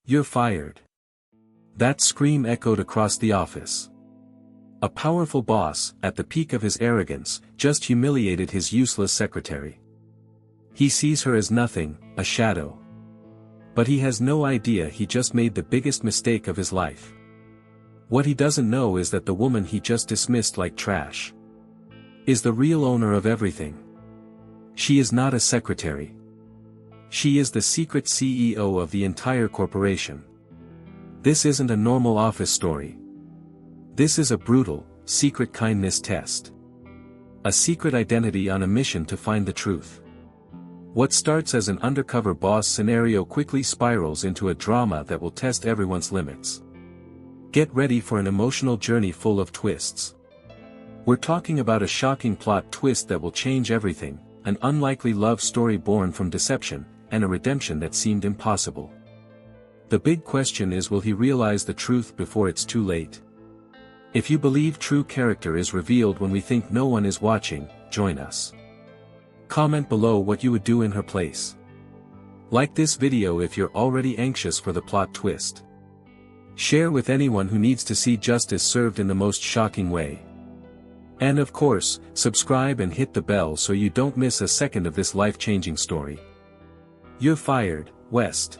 You're fired. That scream echoed across the office. A powerful boss, at the peak of his arrogance, just humiliated his useless secretary. He sees her as nothing, a shadow. But he has no idea he just made the biggest mistake of his life. What he doesn't know is that the woman he just dismissed like trash is the real owner of everything. She is not a secretary. She is the secret CEO of the entire corporation. This isn't a normal office story. This is a brutal, secret kindness test. A secret identity on a mission to find the truth. What starts as an undercover boss scenario quickly spirals into a drama that will test everyone's limits. Get ready for an emotional journey full of twists. We're talking about a shocking plot twist that will change everything, an unlikely love story born from deception, and a redemption that seemed impossible. The big question is, will he realize the truth before it's too late? If you believe true character is revealed when we think no one is watching, join us. Comment below what you would do in her place. Like this video if you're already anxious for the plot twist. Share with anyone who needs to see justice served in the most shocking way. And of course, subscribe and hit the bell so you don't miss a second of this life-changing story. You're fired, West.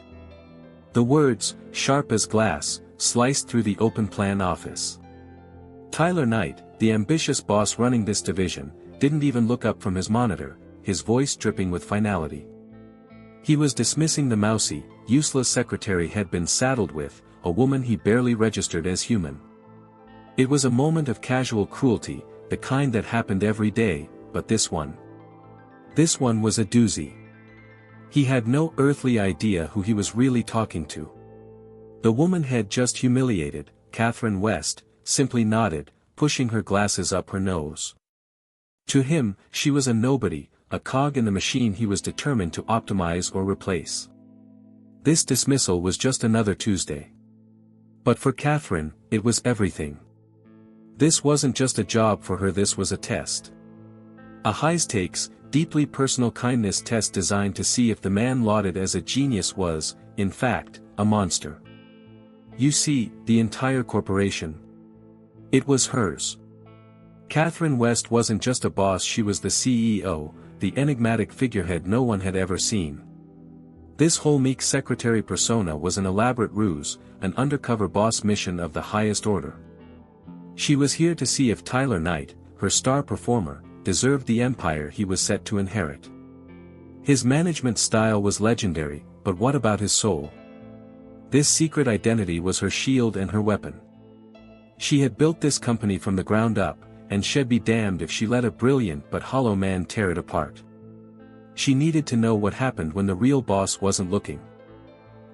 The words, sharp as glass, sliced through the open-plan office. Tyler Knight, the ambitious boss running this division, didn't even look up from his monitor, his voice dripping with finality. He was dismissing the mousy, useless secretary he'd been saddled with, a woman he barely registered as human. It was a moment of casual cruelty, the kind that happened every day, but this one was a doozy. He had no earthly idea who he was really talking to. The woman he'd just humiliated, Katherine West, simply nodded, pushing her glasses up her nose. To him, she was a nobody, a cog in the machine he was determined to optimize or replace. This dismissal was just another Tuesday. But for Katherine, it was everything. This wasn't just a job for her, this was a test. A high-stakes, deeply personal kindness test designed to see if the man lauded as a genius was, in fact, a monster. You see, the entire corporation. It was hers. Katherine West wasn't just a boss, she was the CEO, the enigmatic figurehead no one had ever seen. This whole meek secretary persona was an elaborate ruse, an undercover boss mission of the highest order. She was here to see if Tyler Knight, her star performer, deserved the empire he was set to inherit. His management style was legendary, but what about his soul? This secret identity was her shield and her weapon. She had built this company from the ground up, and she'd be damned if she let a brilliant but hollow man tear it apart. She needed to know what happened when the real boss wasn't looking.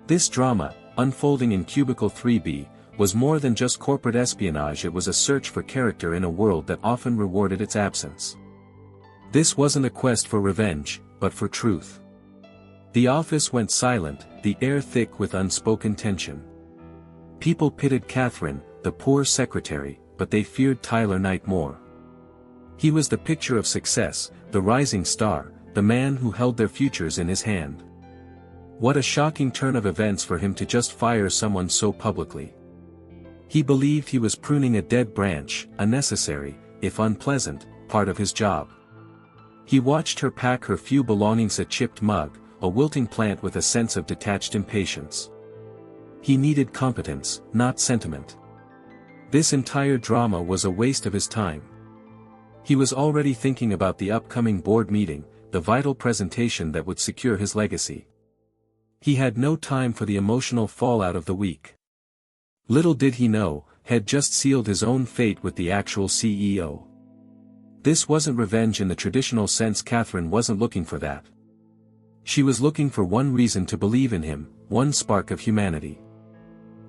This drama, unfolding in Cubicle 3B, was more than just corporate espionage, it was a search for character in a world that often rewarded its absence. This wasn't a quest for revenge, but for truth. The office went silent, the air thick with unspoken tension. People pitied Katherine, the poor secretary, but they feared Tyler Knight more. He was the picture of success, the rising star, the man who held their futures in his hand. What a shocking turn of events for him to just fire someone so publicly. He believed he was pruning a dead branch, a necessary, if unpleasant, part of his job. He watched her pack her few belongings, a chipped mug, a wilting plant with a sense of detached impatience. He needed competence, not sentiment. This entire drama was a waste of his time. He was already thinking about the upcoming board meeting, the vital presentation that would secure his legacy. He had no time for the emotional fallout of the week. Little did he know, had just sealed his own fate with the actual CEO. This wasn't revenge in the traditional sense. Katherine wasn't looking for that. She was looking for one reason to believe in him, one spark of humanity.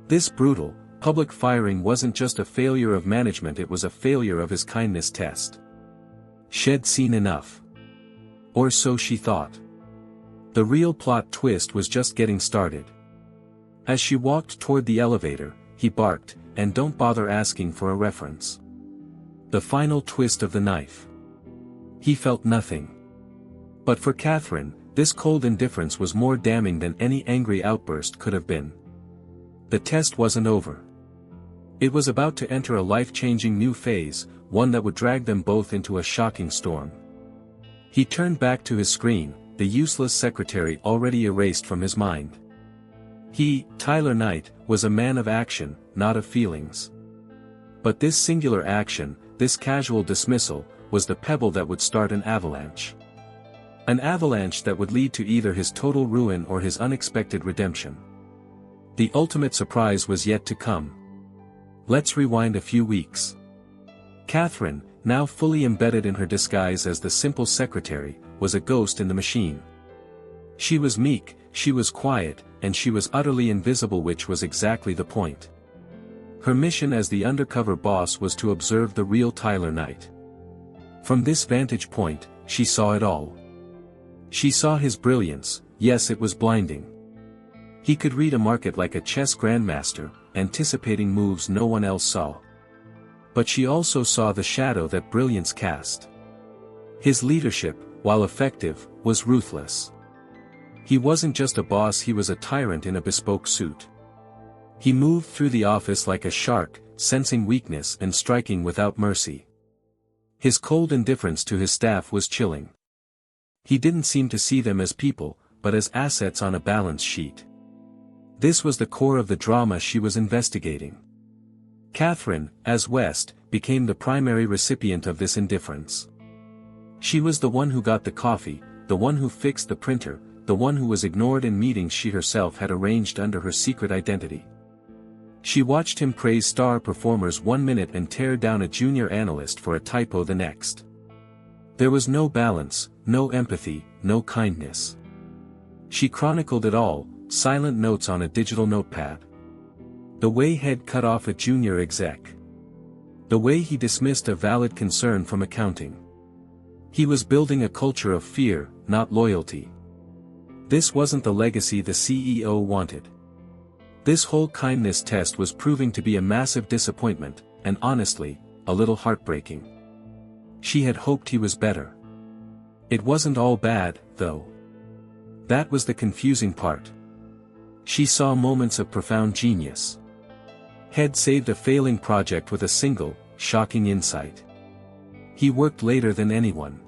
This brutal, public firing wasn't just a failure of management, it was a failure of his kindness test. She'd seen enough. Or so she thought. The real plot twist was just getting started. As she walked toward the elevator, he barked, "And don't bother asking for a reference." The final twist of the knife. He felt nothing. But for Katherine, this cold indifference was more damning than any angry outburst could have been. The test wasn't over. It was about to enter a life-changing new phase, one that would drag them both into a shocking storm. He turned back to his screen, the useless secretary already erased from his mind. He, Tyler Knight, was a man of action, not of feelings. But this singular action, this casual dismissal, was the pebble that would start an avalanche. An avalanche that would lead to either his total ruin or his unexpected redemption. The ultimate surprise was yet to come. Let's rewind a few weeks. Katherine, now fully embedded in her disguise as the simple secretary, was a ghost in the machine. She was meek, she was quiet, and she was utterly invisible, which was exactly the point. Her mission as the undercover boss was to observe the real Tyler Knight. From this vantage point, she saw it all. She saw his brilliance, yes, it was blinding. He could read a market like a chess grandmaster, anticipating moves no one else saw. But she also saw the shadow that brilliance cast. His leadership, while effective, was ruthless. He wasn't just a boss, he was a tyrant in a bespoke suit. He moved through the office like a shark, sensing weakness and striking without mercy. His cold indifference to his staff was chilling. He didn't seem to see them as people, but as assets on a balance sheet. This was the core of the drama she was investigating. Katherine, as West, became the primary recipient of this indifference. She was the one who got the coffee, the one who fixed the printer, the one who was ignored in meetings she herself had arranged under her secret identity. She watched him praise star performers one minute and tear down a junior analyst for a typo the next. There was no balance, no empathy, no kindness. She chronicled it all, silent notes on a digital notepad. The way Head cut off a junior exec. The way he dismissed a valid concern from accounting. He was building a culture of fear, not loyalty. This wasn't the legacy the CEO wanted. This whole kindness test was proving to be a massive disappointment, and honestly, a little heartbreaking. She had hoped he was better. It wasn't all bad, though. That was the confusing part. She saw moments of profound genius. Head saved a failing project with a single, shocking insight. He worked later than anyone.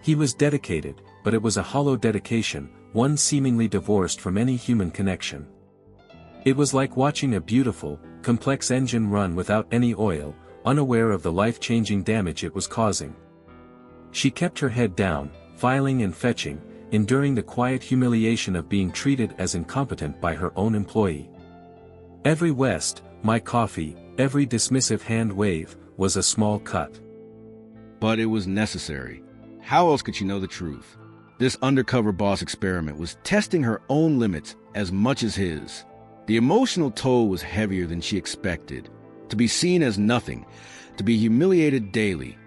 He was dedicated, but it was a hollow dedication, one seemingly divorced from any human connection. It was like watching a beautiful, complex engine run without any oil, unaware of the life-changing damage it was causing. She kept her head down, filing and fetching, enduring the quiet humiliation of being treated as incompetent by her own employee. Every West, my coffee, every dismissive hand wave, was a small cut. But it was necessary. How else could she know the truth? This undercover boss experiment was testing her own limits as much as his. The emotional toll was heavier than she expected. To be seen as nothing, to be humiliated daily,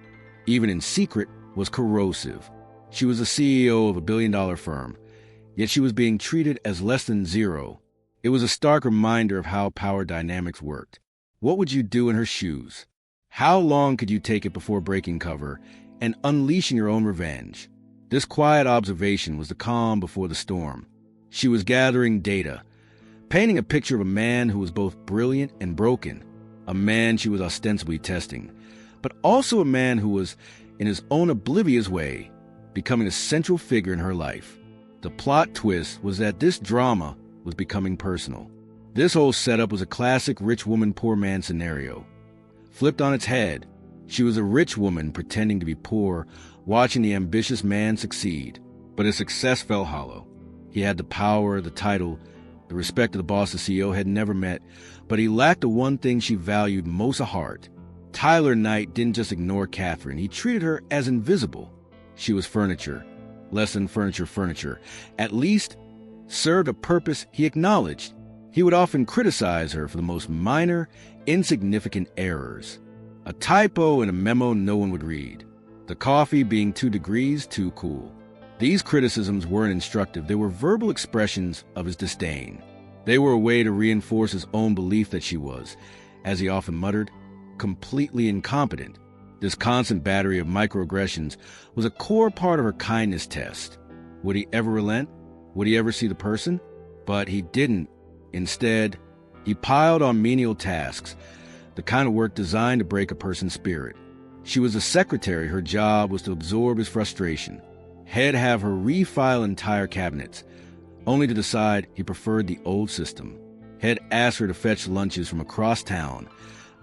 even in secret, was corrosive. She was the CEO of a billion-dollar firm, yet she was being treated as less than zero. It was a stark reminder of how power dynamics worked. What would you do in her shoes? How long could you take it before breaking cover and unleashing your own revenge? This quiet observation was the calm before the storm. She was gathering data, painting a picture of a man who was both brilliant and broken, a man she was ostensibly testing, but also a man who was, in his own oblivious way, becoming a central figure in her life. The plot twist was that this drama was becoming personal. This whole setup was a classic rich woman, poor man scenario. Flipped on its head, she was a rich woman pretending to be poor, watching the ambitious man succeed. But his success fell hollow. He had the power, the title, the respect of the boss the CEO had never met, but he lacked the one thing she valued most at heart. Tyler Knight didn't just ignore Katherine, he treated her as invisible. She was furniture, less than furniture, at least served a purpose he acknowledged. He would often criticize her for the most minor, insignificant errors. A typo in a memo no one would read. The coffee being 2 degrees too cool. These criticisms weren't instructive, they were verbal expressions of his disdain. They were a way to reinforce his own belief that she was, as he often muttered, completely incompetent. This constant battery of microaggressions was a core part of her kindness test. Would he ever relent? Would he ever see the person? But he didn't. Instead, He piled on menial tasks, the kind of work designed to break a person's spirit. She was a secretary. Her job was to absorb his frustration. He'd have her refile entire cabinets, only to decide he preferred the old system. He'd ask her to fetch lunches from across town,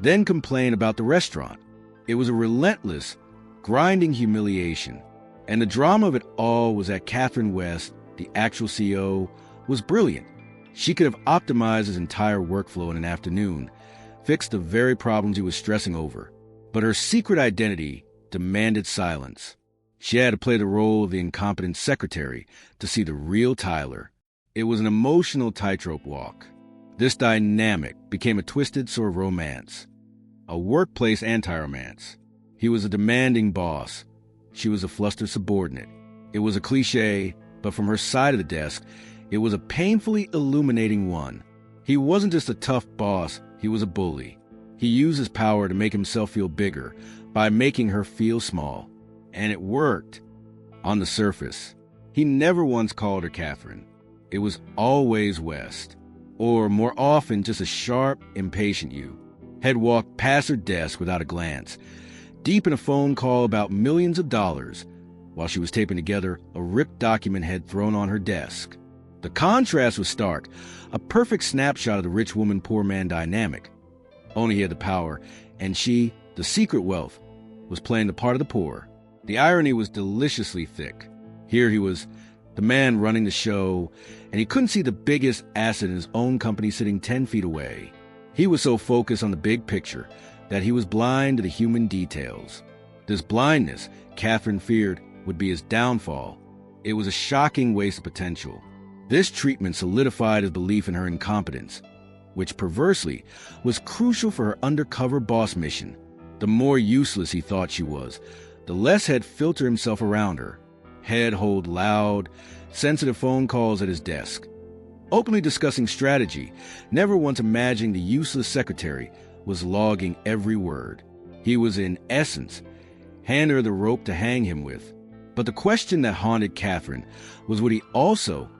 then complain about the restaurant. It was a relentless, grinding humiliation. And the drama of it all was that Katherine West, the actual CEO, was brilliant. She could have optimized his entire workflow in an afternoon, fixed the very problems he was stressing over. But her secret identity demanded silence. She had to play the role of the incompetent secretary to see the real Tyler. It was an emotional tightrope walk. This dynamic became a twisted sort of romance, a workplace anti-romance. He was a demanding boss. She was a flustered subordinate. It was a cliche, but from her side of the desk, it was a painfully illuminating one. He wasn't just a tough boss, he was a bully. He used his power to make himself feel bigger by making her feel small. And it worked. On the surface, he never once called her Katherine. It was always West, or more often just a sharp, impatient you. Had walked past her desk without a glance, deep in a phone call about millions of dollars, while she was taping together a ripped document had thrown on her desk. The contrast was stark, a perfect snapshot of the rich woman, poor man dynamic. Only he had the power, and she, the secret wealth, was playing the part of the poor. The irony was deliciously thick. Here he was, the man running the show, and he couldn't see the biggest asset in his own company sitting 10 feet away. He was so focused on the big picture that he was blind to the human details. This blindness, Katherine feared, would be his downfall. It was a shocking waste of potential. This treatment solidified his belief in her incompetence, which perversely was crucial for her undercover boss mission. The more useless he thought she was, the less He'd filter himself around her. He'd hold loud, sensitive phone calls at his desk, openly discussing strategy, never once imagining the useless secretary was logging every word. He was, in essence, handing her the rope to hang him with. But the question that haunted Katherine was, would he also,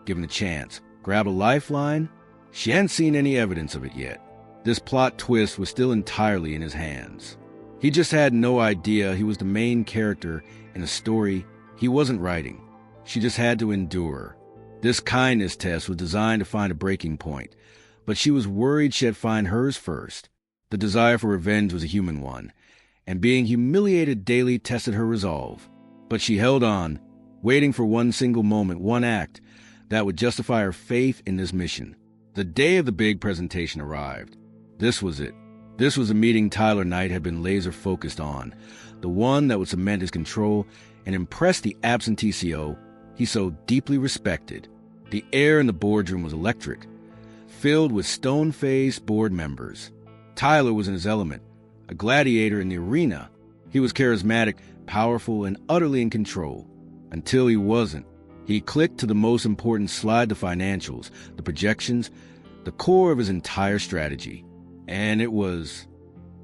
given a chance, grab a lifeline? She hadn't seen any evidence of it yet. This plot twist was still entirely in his hands. He just had no idea he was the main character in a story he wasn't writing. She just had to endure. This kindness test was designed to find a breaking point, but she was worried she'd find hers first. The desire for revenge was a human one, and being humiliated daily tested her resolve. But she held on, waiting for one single moment, one act, that would justify her faith in this mission. The day of the big presentation arrived. This was it. This was the meeting Tyler Knight had been laser-focused on, the one that would cement his control and impress the absentee CO he so deeply respected. The air in the boardroom was electric, filled with stone-faced board members. Tyler was in his element, a gladiator in the arena. He was charismatic, powerful, and utterly in control. Until he wasn't. He clicked to the most important slide, the financials, the projections, the core of his entire strategy. And it was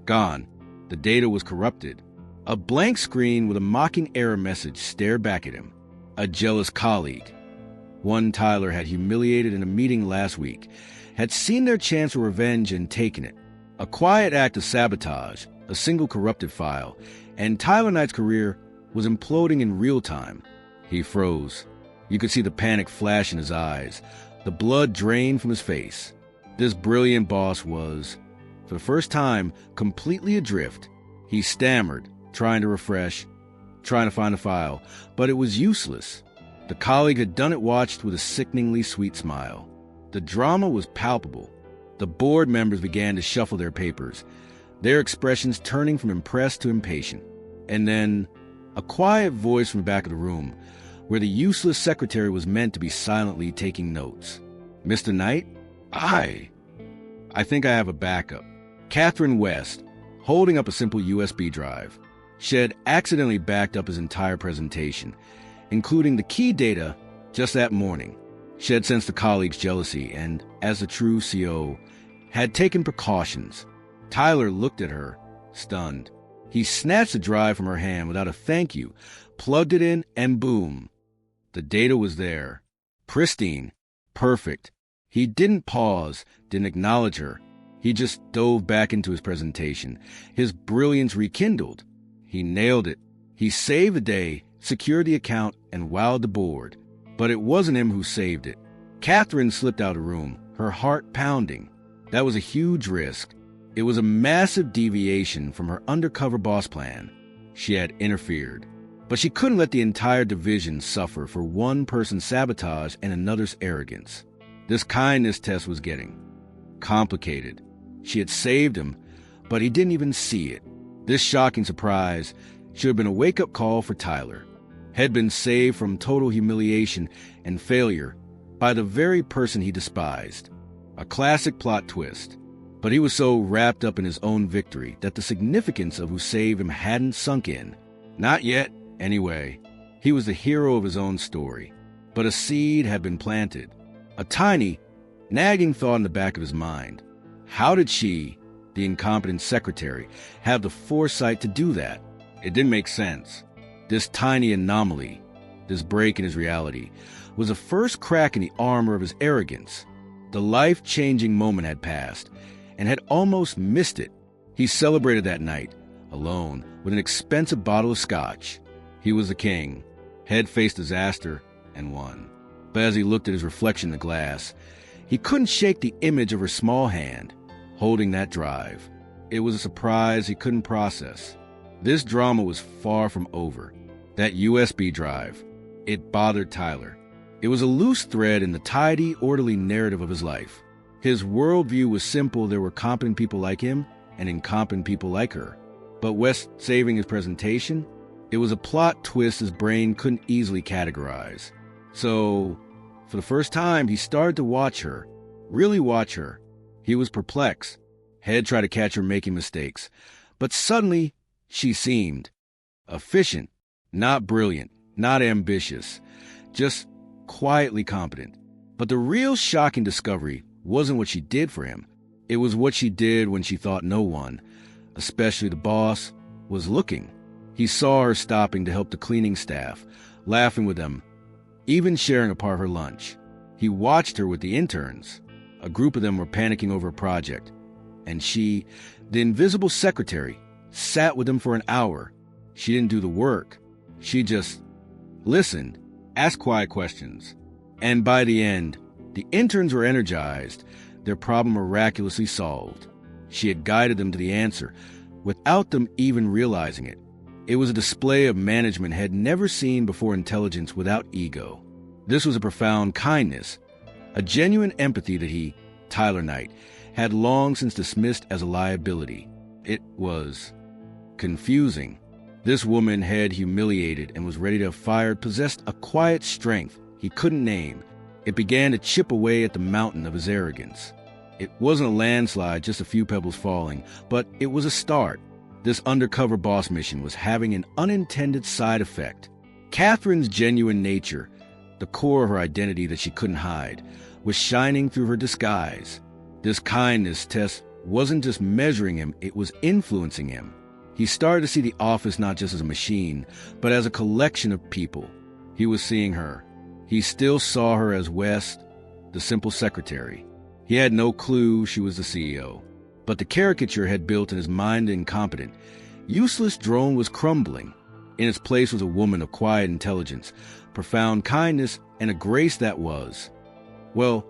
gone. The data was corrupted. A blank screen with a mocking error message stared back at him. A jealous colleague, one Tyler had humiliated in a meeting last week, had seen their chance for revenge and taken it. A quiet act of sabotage, a single corrupted file, and Tyler Knight's career was imploding in real time. He froze. You could see the panic flash in his eyes, the blood drain from his face. This brilliant boss was, for the first time, completely adrift. He stammered, trying to refresh, trying to find a file, but it was useless. The colleague had done it watched with a sickeningly sweet smile. The drama was palpable. The board members began to shuffle their papers, their expressions turning from impressed to impatient. And then, a quiet voice from the back of the room, where the useless secretary was meant to be silently taking notes. "Mr. Knight? I think I have a backup." Katherine West, holding up a simple USB drive. She had accidentally backed up his entire presentation, including the key data, just that morning. She had sensed the colleague's jealousy and, as a true CO, had taken precautions. Tyler looked at her, stunned. He snatched the drive from her hand without a thank you, plugged it in, and boom. The data was there. Pristine. Perfect. He didn't pause, didn't acknowledge her. He just dove back into his presentation, his brilliance rekindled. He nailed it. He saved the day, secured the account, and wowed the board. But it wasn't him who saved it. Katherine slipped out of the room, her heart pounding. That was a huge risk. It was a massive deviation from her undercover boss plan. She had interfered. But she couldn't let the entire division suffer for one person's sabotage and another's arrogance. This kindness test was getting complicated. She had saved him, but he didn't even see it. This shocking surprise should have been a wake-up call for Tyler. Had been saved from total humiliation and failure by the very person he despised. A classic plot twist. But he was so wrapped up in his own victory that the significance of who saved him hadn't sunk in. Not yet, anyway. He was the hero of his own story. But a seed had been planted. A tiny, nagging thought in the back of his mind. How did she, the incompetent secretary, have the foresight to do that? It didn't make sense. This tiny anomaly, this break in his reality, was the first crack in the armor of his arrogance. The life-changing moment had passed, and had almost missed it. He celebrated that night, alone, with an expensive bottle of scotch. He was the king, had faced disaster, and won. But as he looked at his reflection in the glass, he couldn't shake the image of her small hand, holding that drive. It was a surprise he couldn't process. This drama was far from over. That USB drive, it bothered Tyler. It was a loose thread in the tidy, orderly narrative of his life. His worldview was simple. There were competent people like him and incompetent people like her. But West saving his presentation? It was a plot twist his brain couldn't easily categorize. So, for the first time, he started to watch her. Really watch her. He was perplexed. Had tried to catch her making mistakes. But suddenly, she seemed efficient, not brilliant, not ambitious, just quietly competent. But the real shocking discovery wasn't what she did for him. It was what she did when she thought no one, especially the boss, was looking. He saw her stopping to help the cleaning staff, laughing with them, even sharing a part of her lunch. He watched her with the interns. A group of them were panicking over a project. And she, the invisible secretary, sat with them for an hour. She didn't do the work. She just listened, asked quiet questions. And by the end, the interns were energized, their problem miraculously solved. She had guided them to the answer, without them even realizing it. It was a display of management had never seen before intelligence without ego. This was a profound kindness, a genuine empathy that he, Tyler Knight, had long since dismissed as a liability. It was confusing. This woman had humiliated and was ready to have fired possessed a quiet strength he couldn't name. It began to chip away at the mountain of his arrogance. It wasn't a landslide, just a few pebbles falling, but it was a start. This undercover boss mission was having an unintended side effect. Katherine's genuine nature, the core of her identity that she couldn't hide, was shining through her disguise. This kindness test wasn't just measuring him, it was influencing him. He started to see the office not just as a machine, but as a collection of people. He was seeing her. He still saw her as West, the simple secretary. He had no clue she was the CEO. But the caricature had built in his mind incompetent, useless drone was crumbling. In its place was a woman of quiet intelligence, profound kindness, and a grace that was, well,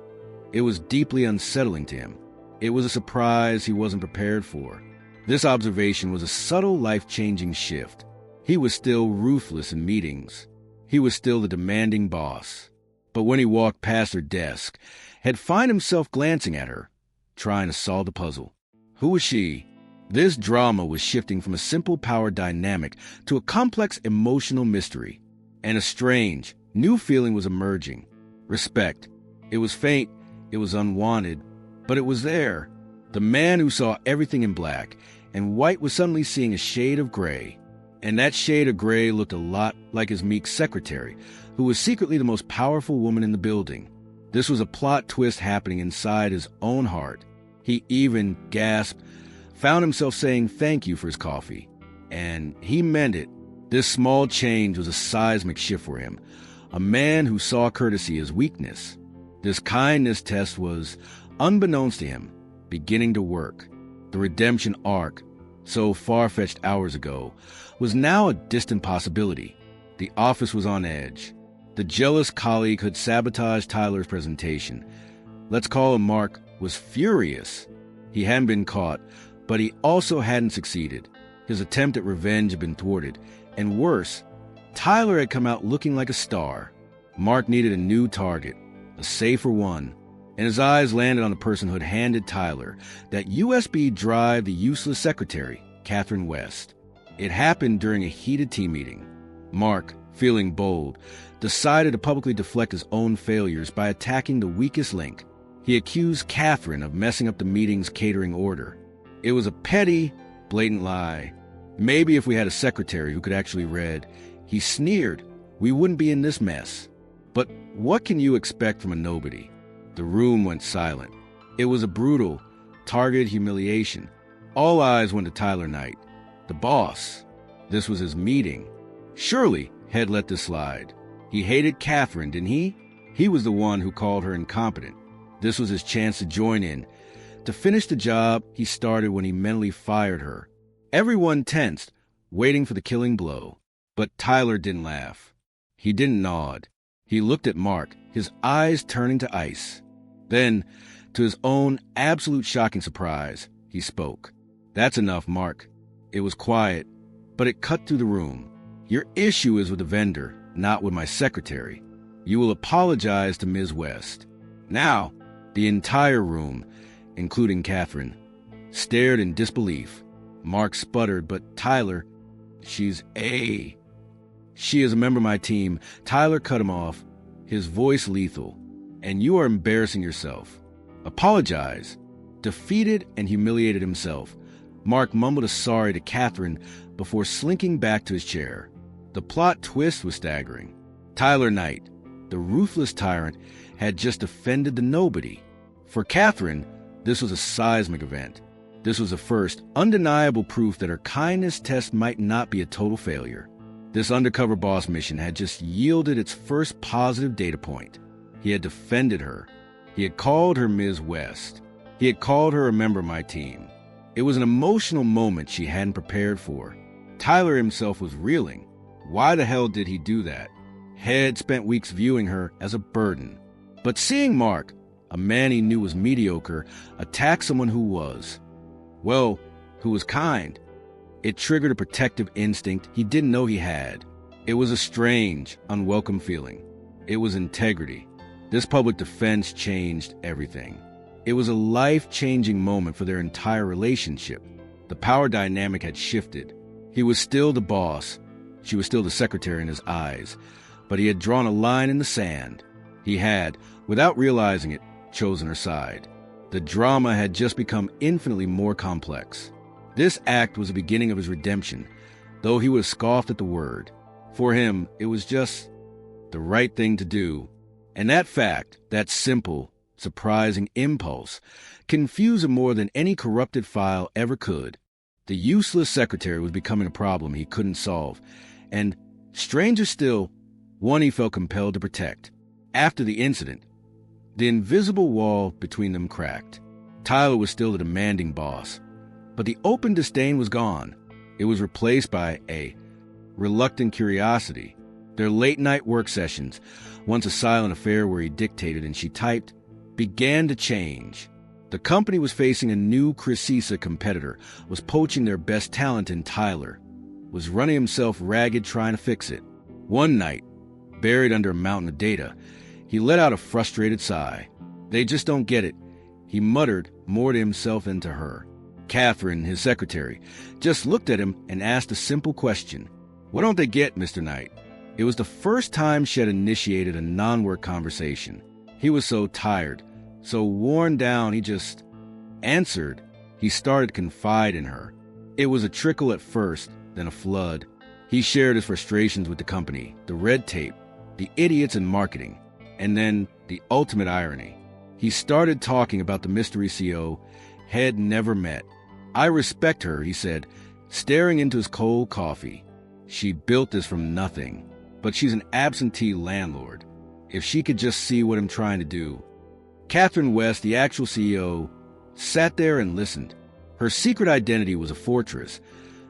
it was deeply unsettling to him. It was a surprise he wasn't prepared for. This observation was a subtle, life-changing shift. He was still ruthless in meetings. He was still the demanding boss. But when he walked past her desk, had found himself glancing at her, trying to solve the puzzle. Who was she? This drama was shifting from a simple power dynamic to a complex emotional mystery. And a strange, new feeling was emerging. Respect. It was faint, it was unwanted, but it was there. The man who saw everything in black and white was suddenly seeing a shade of gray. And that shade of gray looked a lot like his meek secretary, who was secretly the most powerful woman in the building. This was a plot twist happening inside his own heart. He even gasped, found himself saying thank you for his coffee. And he meant it. This small change was a seismic shift for him. A man who saw courtesy as weakness. This kindness test was, unbeknownst to him, beginning to work. The redemption arc, so far-fetched hours ago, was now a distant possibility. The office was on edge. The jealous colleague who had sabotaged Tyler's presentation, let's call him Mark, was furious. He hadn't been caught, but he also hadn't succeeded. His attempt at revenge had been thwarted, and worse, Tyler had come out looking like a star. Mark needed a new target, a safer one, and his eyes landed on the person who had handed Tyler that USB drive, the useless secretary, Katherine West. It happened during a heated team meeting. Mark, feeling bold, decided to publicly deflect his own failures by attacking the weakest link. He accused Katherine of messing up the meeting's catering order. It was a petty, blatant lie. Maybe if we had a secretary who could actually read, he sneered, we wouldn't be in this mess. But what can you expect from a nobody? The room went silent. It was a brutal, targeted humiliation. All eyes went to Tyler Knight, the boss. This was his meeting. Surely Head let this slide. He hated Katherine, didn't he? He was the one who called her incompetent. This was his chance to join in, to finish the job he started when he mentally fired her. Everyone tensed, waiting for the killing blow. But Tyler didn't laugh. He didn't nod. He looked at Mark, his eyes turning to ice. Then, to his own absolute shocking surprise, he spoke. That's enough, Mark. It was quiet, but it cut through the room. Your issue is with the vendor, not with my secretary. You will apologize to Ms. West. Now, the entire room, including Katherine, stared in disbelief. Mark sputtered, but Tyler, she is a member of my team. Tyler cut him off, his voice lethal. And you are embarrassing yourself. Apologize. Defeated and humiliated himself, Mark mumbled a sorry to Katherine before slinking back to his chair. The plot twist was staggering. Tyler Knight, the ruthless tyrant, had just offended the nobody. For Katherine, this was a seismic event. This was the first undeniable proof that her kindness test might not be a total failure. This undercover boss mission had just yielded its first positive data point. He had defended her. He had called her Ms. West. He had called her a member of my team. It was an emotional moment she hadn't prepared for. Tyler himself was reeling. Why the hell did he do that? Head spent weeks viewing her as a burden. But seeing Mark, a man he knew was mediocre, attack someone who was kind, it triggered a protective instinct he didn't know he had. It was a strange, unwelcome feeling. It was integrity. This public defense changed everything. It was a life-changing moment for their entire relationship. The power dynamic had shifted. He was still the boss. She was still the secretary in his eyes. But he had drawn a line in the sand. He had, without realizing it, chosen her side. The drama had just become infinitely more complex. This act was the beginning of his redemption, though he would have scoffed at the word. For him, it was just the right thing to do. And that fact, that simple, surprising impulse, confused him more than any corrupted file ever could. The useless secretary was becoming a problem he couldn't solve, and, stranger still, one he felt compelled to protect. After the incident, the invisible wall between them cracked. Tyler was still the demanding boss, but the open disdain was gone. It was replaced by a reluctant curiosity. Their late-night work sessions, once a silent affair where he dictated and she typed, began to change. The company was facing a new Crisisa competitor, was poaching their best talent in Tyler, was running himself ragged trying to fix it. One night, buried under a mountain of data, he let out a frustrated sigh. They just don't get it, he muttered more to himself than to her. Katherine, his secretary, just looked at him and asked a simple question. What don't they get, Mr. Knight? It was the first time she had initiated a non-work conversation. He was so tired, so worn down, he just answered. He started to confide in her. It was a trickle at first, then a flood. He shared his frustrations with the company, the red tape, the idiots in marketing, and then the ultimate irony. He started talking about the mystery CO Head never met. I respect her, he said, staring into his cold coffee. She built this from nothing, but she's an absentee landlord. If she could just see what I'm trying to do. Katherine West, the actual CEO, sat there and listened. Her secret identity was a fortress,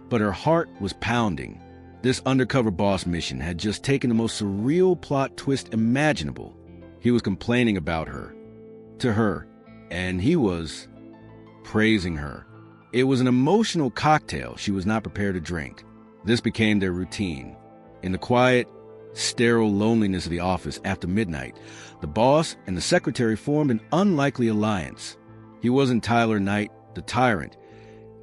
but her heart was pounding. This undercover boss mission had just taken the most surreal plot twist imaginable. He was complaining about her, to her, and he was praising her. It was an emotional cocktail she was not prepared to drink. This became their routine. In the quiet, sterile loneliness of the office after midnight, the boss and the secretary formed an unlikely alliance. He wasn't Tyler Knight, the tyrant,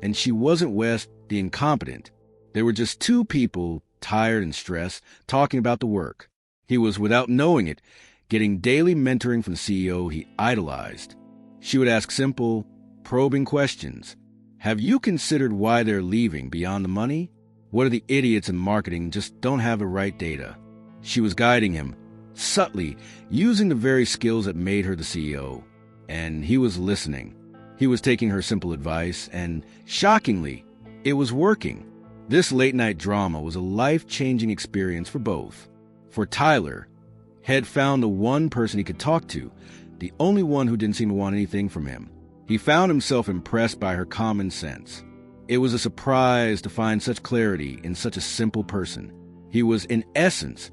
and she wasn't West, the incompetent. They were just two people, tired and stressed, talking about the work. He was, without knowing it, getting daily mentoring from the CEO he idolized. She would ask simple, probing questions. Have you considered why they're leaving beyond the money? What are the idiots in marketing just don't have the right data? She was guiding him, subtly, using the very skills that made her the CEO. And he was listening. He was taking her simple advice, and shockingly, it was working. This late-night drama was a life-changing experience for both. For Tyler, had found the one person he could talk to, the only one who didn't seem to want anything from him. He found himself impressed by her common sense. It was a surprise to find such clarity in such a simple person. He was, in essence,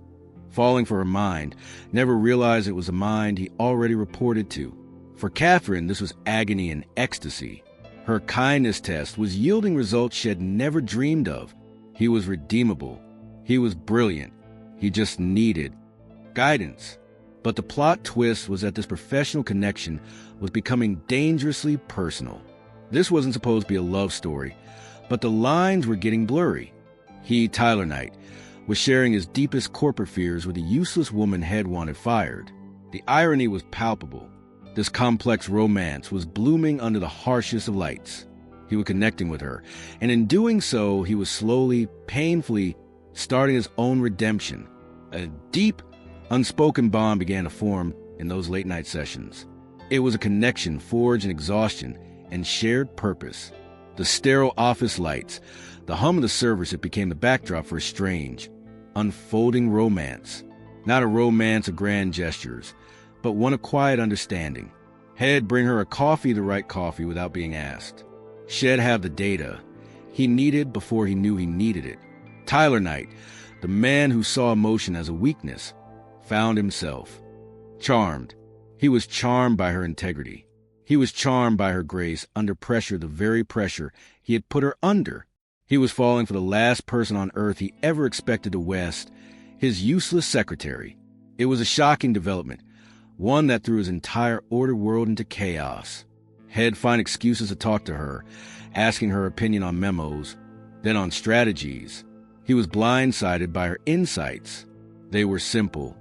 falling for her mind, never realized it was a mind he already reported to. For Katherine, this was agony and ecstasy. Her kindness test was yielding results she had never dreamed of. He was redeemable. He was brilliant. He just needed guidance. But the plot twist was that this professional connection was becoming dangerously personal. This wasn't supposed to be a love story, but the lines were getting blurry. He, Tyler Knight, was sharing his deepest corporate fears with a useless woman Head wanted fired. The irony was palpable. This complex romance was blooming under the harshest of lights. He was connecting with her, and in doing so, he was slowly, painfully starting his own redemption. A deep, unspoken bond began to form in those late-night sessions. It was a connection forged in exhaustion and shared purpose. The sterile office lights, the hum of the servers, it became the backdrop for a strange, unfolding romance. Not a romance of grand gestures, but one of quiet understanding. He'd bring her a coffee, the right coffee, without being asked. She'd have the data he needed before he knew he needed it. Tyler Knight, the man who saw emotion as a weakness, found himself charmed. He was charmed by her integrity. He was charmed by her grace under pressure, the very pressure he had put her under. He was falling for the last person on earth he ever expected to West, his useless secretary. It was a shocking development, one that threw his entire ordered world into chaos. He'd find excuses to talk to her, asking her opinion on memos, then on strategies. He was blindsided by her insights. They were simple,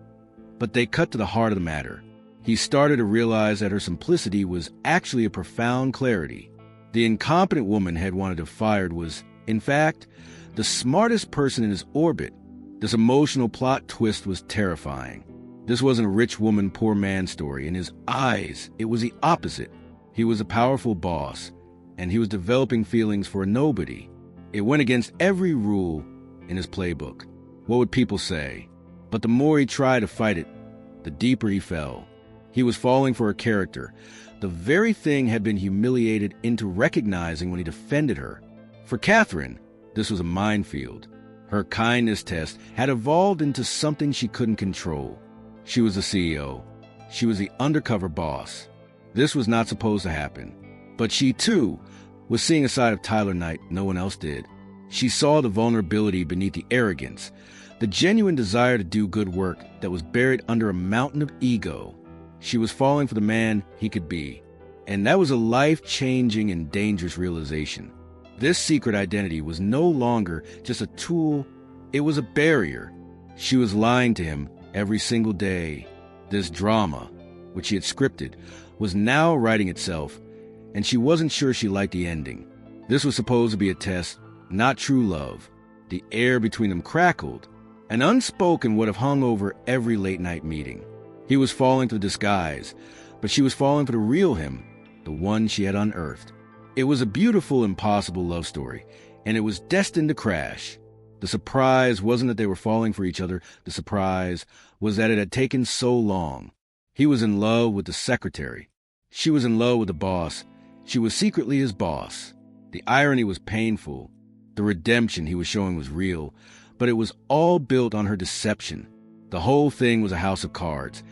but they cut to the heart of the matter. He started to realize that her simplicity was actually a profound clarity. The incompetent woman Head wanted to fired was, in fact, the smartest person in his orbit. This emotional plot twist was terrifying. This wasn't a rich woman, poor man story. In his eyes, it was the opposite. He was a powerful boss, and he was developing feelings for a nobody. It went against every rule in his playbook. What would people say? But the more he tried to fight it, the deeper he fell. He was falling for her character, the very thing had been humiliated into recognizing when he defended her. For Katherine, this was a minefield. Her kindness test had evolved into something she couldn't control. She was the CEO. She was the undercover boss. This was not supposed to happen. But she, too, was seeing a side of Tyler Knight no one else did. She saw the vulnerability beneath the arrogance, the genuine desire to do good work that was buried under a mountain of ego. She was falling for the man he could be, and that was a life-changing and dangerous realization. This secret identity was no longer just a tool, it was a barrier. She was lying to him every single day. This drama, which she had scripted, was now writing itself, and she wasn't sure she liked the ending. This was supposed to be a test, not true love. The air between them crackled. An unspoken would have hung over every late-night meeting. He was falling for the disguise, but she was falling for the real him, the one she had unearthed. It was a beautiful, impossible love story, and it was destined to crash. The surprise wasn't that they were falling for each other. The surprise was that it had taken so long. He was in love with the secretary. She was in love with the boss. She was secretly his boss. The irony was painful. The redemption he was showing was real, but it was all built on her deception. The whole thing was a house of cards,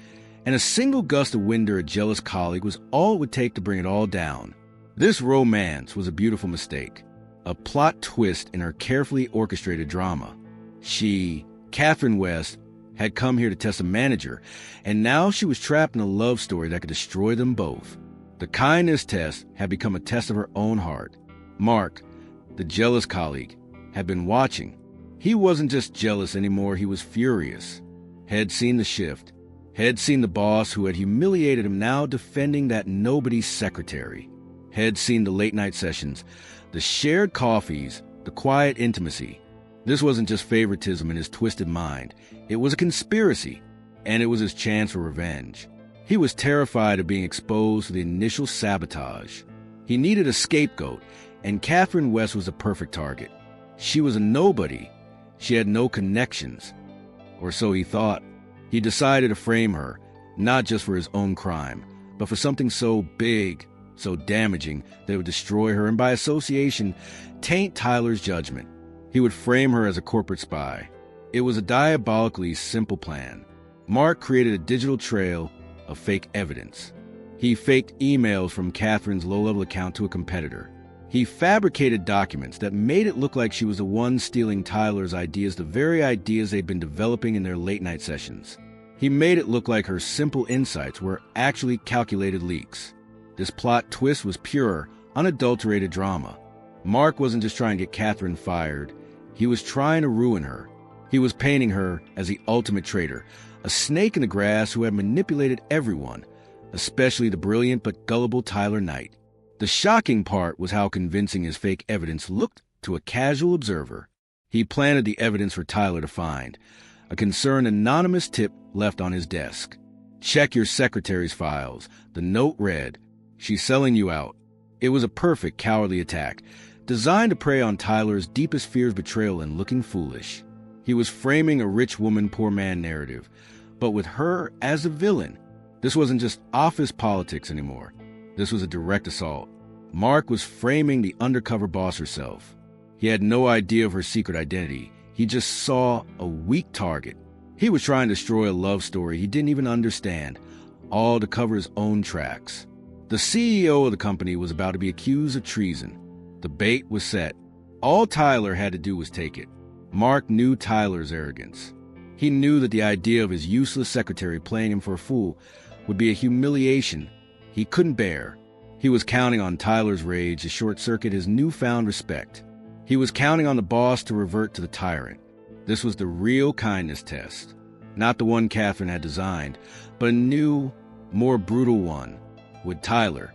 and a single gust of wind or a jealous colleague was all it would take to bring it all down. This romance was a beautiful mistake, a plot twist in her carefully orchestrated drama. She, Katherine West, had come here to test a manager, and now she was trapped in a love story that could destroy them both. The kindness test had become a test of her own heart. Mark, the jealous colleague, had been watching. He wasn't just jealous anymore, he was furious. Had seen the shift, had seen the boss who had humiliated him now defending that nobody's secretary. Had seen the late-night sessions, the shared coffees, the quiet intimacy. This wasn't just favoritism in his twisted mind. It was a conspiracy, and it was his chance for revenge. He was terrified of being exposed to the initial sabotage. He needed a scapegoat, and Katherine West was a perfect target. She was a nobody. She had no connections. Or so he thought. He decided to frame her, not just for his own crime, but for something so big, so damaging, that it would destroy her and by association, taint Tyler's judgment. He would frame her as a corporate spy. It was a diabolically simple plan. Mark created a digital trail of fake evidence. He faked emails from Katherine's low-level account to a competitor. He fabricated documents that made it look like she was the one stealing Tyler's ideas, the very ideas they'd been developing in their late-night sessions. He made it look like her simple insights were actually calculated leaks. This plot twist was pure, unadulterated drama. Mark wasn't just trying to get Katherine fired. He was trying to ruin her. He was painting her as the ultimate traitor, a snake in the grass who had manipulated everyone, especially the brilliant but gullible Tyler Knight. The shocking part was how convincing his fake evidence looked to a casual observer. He planted the evidence for Tyler to find, a concerned anonymous tip left on his desk. "Check your secretary's files." The note read, "She's selling you out." It was a perfect cowardly attack, designed to prey on Tyler's deepest fears, betrayal, and looking foolish. He was framing a rich woman, poor man narrative, but with her as the villain. This wasn't just office politics anymore. This was a direct assault. Mark was framing the undercover boss herself. He had no idea of her secret identity. He just saw a weak target. He was trying to destroy a love story he didn't even understand, all to cover his own tracks. The CEO of the company was about to be accused of treason. The bait was set. All Tyler had to do was take it. Mark knew Tyler's arrogance. He knew that the idea of his useless secretary playing him for a fool would be a humiliation he couldn't bear. He was counting on Tyler's rage to short-circuit his newfound respect. He was counting on the boss to revert to the tyrant. This was the real kindness test. Not the one Katherine had designed, but a new, more brutal one. Would Tyler,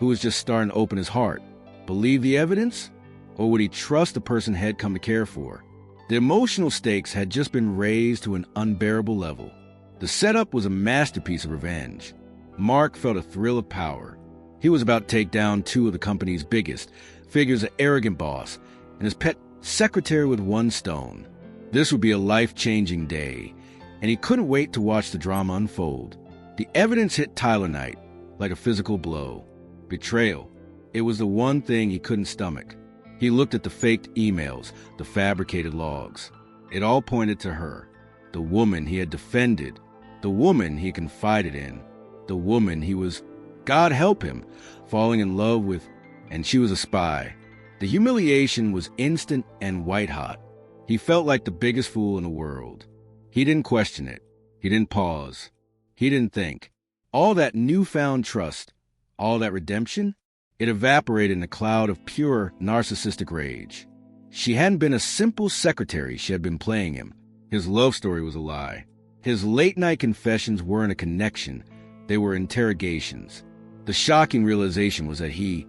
who was just starting to open his heart, believe the evidence? Or would he trust the person he'd come to care for? The emotional stakes had just been raised to an unbearable level. The setup was a masterpiece of revenge. Mark felt a thrill of power. He was about to take down two of the company's biggest figures, an arrogant boss and his pet secretary with one stone. This would be a life-changing day, and he couldn't wait to watch the drama unfold. The evidence hit Tyler Knight like a physical blow. Betrayal. It was the one thing he couldn't stomach. He looked at the faked emails, the fabricated logs. It all pointed to her, the woman he had defended, the woman he confided in, the woman he was, God help him, falling in love with, and she was a spy. The humiliation was instant and white-hot. He felt like the biggest fool in the world. He didn't question it. He didn't pause. He didn't think. All that newfound trust, all that redemption, it evaporated in a cloud of pure narcissistic rage. She hadn't been a simple secretary she had been playing him. His love story was a lie. His late-night confessions weren't a connection. They were interrogations. The shocking realization was that he,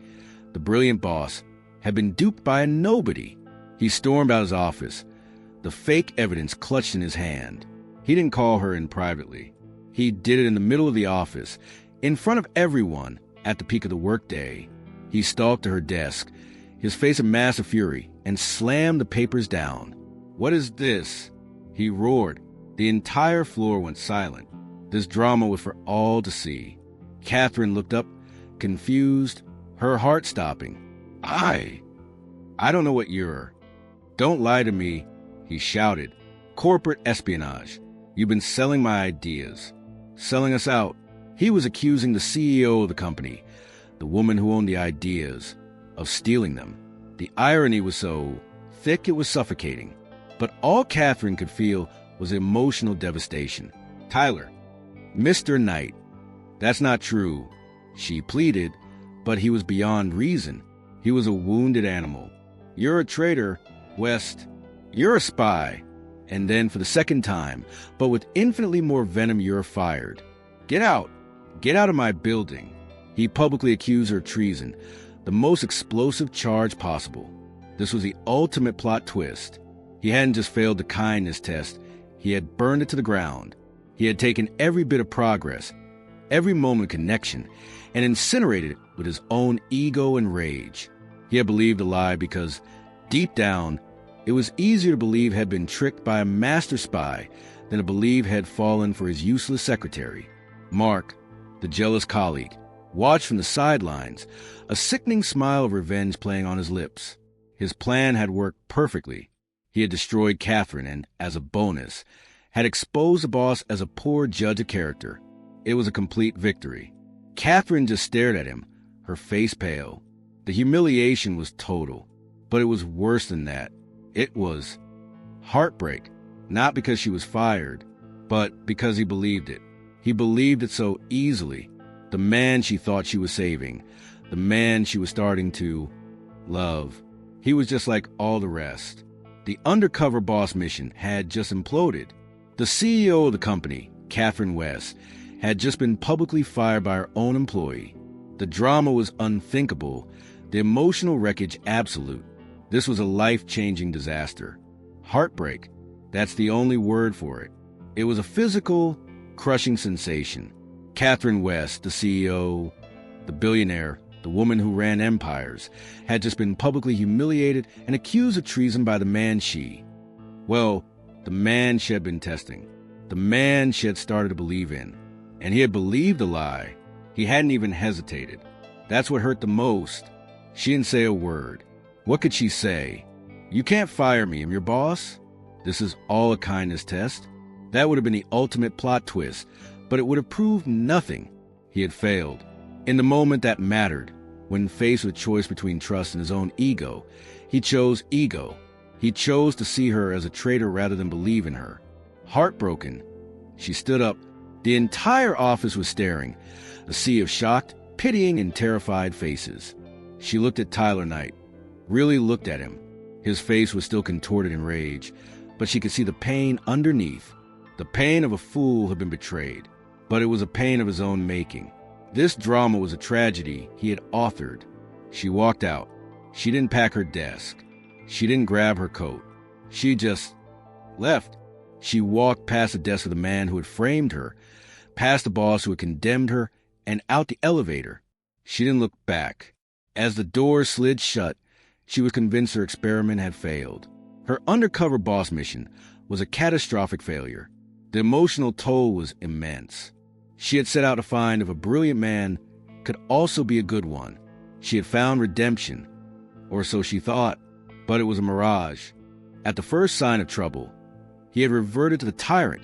the brilliant boss, had been duped by a nobody. He stormed out his office, the fake evidence clutched in his hand. He didn't call her in privately. He did it in the middle of the office, in front of everyone, at the peak of the workday. He stalked to her desk, his face a mass of fury, and slammed the papers down. "What is this?" he roared. The entire floor went silent. This drama was for all to see. Katherine looked up, confused, her heart stopping. I don't know what you're. Don't lie to me, he shouted. Corporate espionage. You've been selling my ideas. Selling us out. He was accusing the CEO of the company, the woman who owned the ideas, of stealing them. The irony was so thick it was suffocating. But all Katherine could feel was emotional devastation. Tyler, Mr. Knight, that's not true, she pleaded, but he was beyond reason. He was a wounded animal. You're a traitor, West. You're a spy. And then for the second time, but with infinitely more venom, you're fired. Get out. Get out of my building. He publicly accused her of treason, the most explosive charge possible. This was the ultimate plot twist. He hadn't just failed the kindness test, he had burned it to the ground. He had taken every bit of progress, every moment of connection, and incinerated it with his own ego and rage. He had believed a lie because, deep down, it was easier to believe had been tricked by a master spy than to believe had fallen for his useless secretary. Mark, the jealous colleague, watched from the sidelines, a sickening smile of revenge playing on his lips. His plan had worked perfectly. He had destroyed Katherine and, as a bonus, had exposed the boss as a poor judge of character. It was a complete victory. Katherine just stared at him, her face pale. The humiliation was total, but it was worse than that. It was heartbreak, not because she was fired, but because he believed it. He believed it so easily. The man she thought she was saving, the man she was starting to love. He was just like all the rest. The undercover boss mission had just imploded. The CEO of the company, Katherine West, had just been publicly fired by her own employee. The drama was unthinkable, the emotional wreckage absolute. This was a life-changing disaster. Heartbreak, that's the only word for it. It was a physical, crushing sensation. Katherine West, the CEO, the billionaire, the woman who ran empires, had just been publicly humiliated and accused of treason by the man the man she had been testing, the man she had started to believe in. And he had believed the lie. He hadn't even hesitated. That's what hurt the most. She didn't say a word. What could she say? You can't fire me, I'm your boss? This is all a kindness test. That would have been the ultimate plot twist, but it would have proved nothing. He had failed. In the moment that mattered, when faced with choice between trust and his own ego, he chose ego. He chose to see her as a traitor rather than believe in her. Heartbroken, she stood up. The entire office was staring, a sea of shocked, pitying, and terrified faces. She looked at Tyler Knight, really looked at him. His face was still contorted in rage, but she could see the pain underneath. The pain of a fool who had been betrayed, but it was a pain of his own making. This drama was a tragedy he had authored. She walked out. She didn't pack her desk. She didn't grab her coat. She just left. She walked past the desk of the man who had framed her, past the boss who had condemned her, and out the elevator. She didn't look back. As the door slid shut, she was convinced her experiment had failed. Her undercover boss mission was a catastrophic failure. The emotional toll was immense. She had set out to find if a brilliant man could also be a good one. She had found redemption, or so she thought, but it was a mirage. At the first sign of trouble, he had reverted to the tyrant.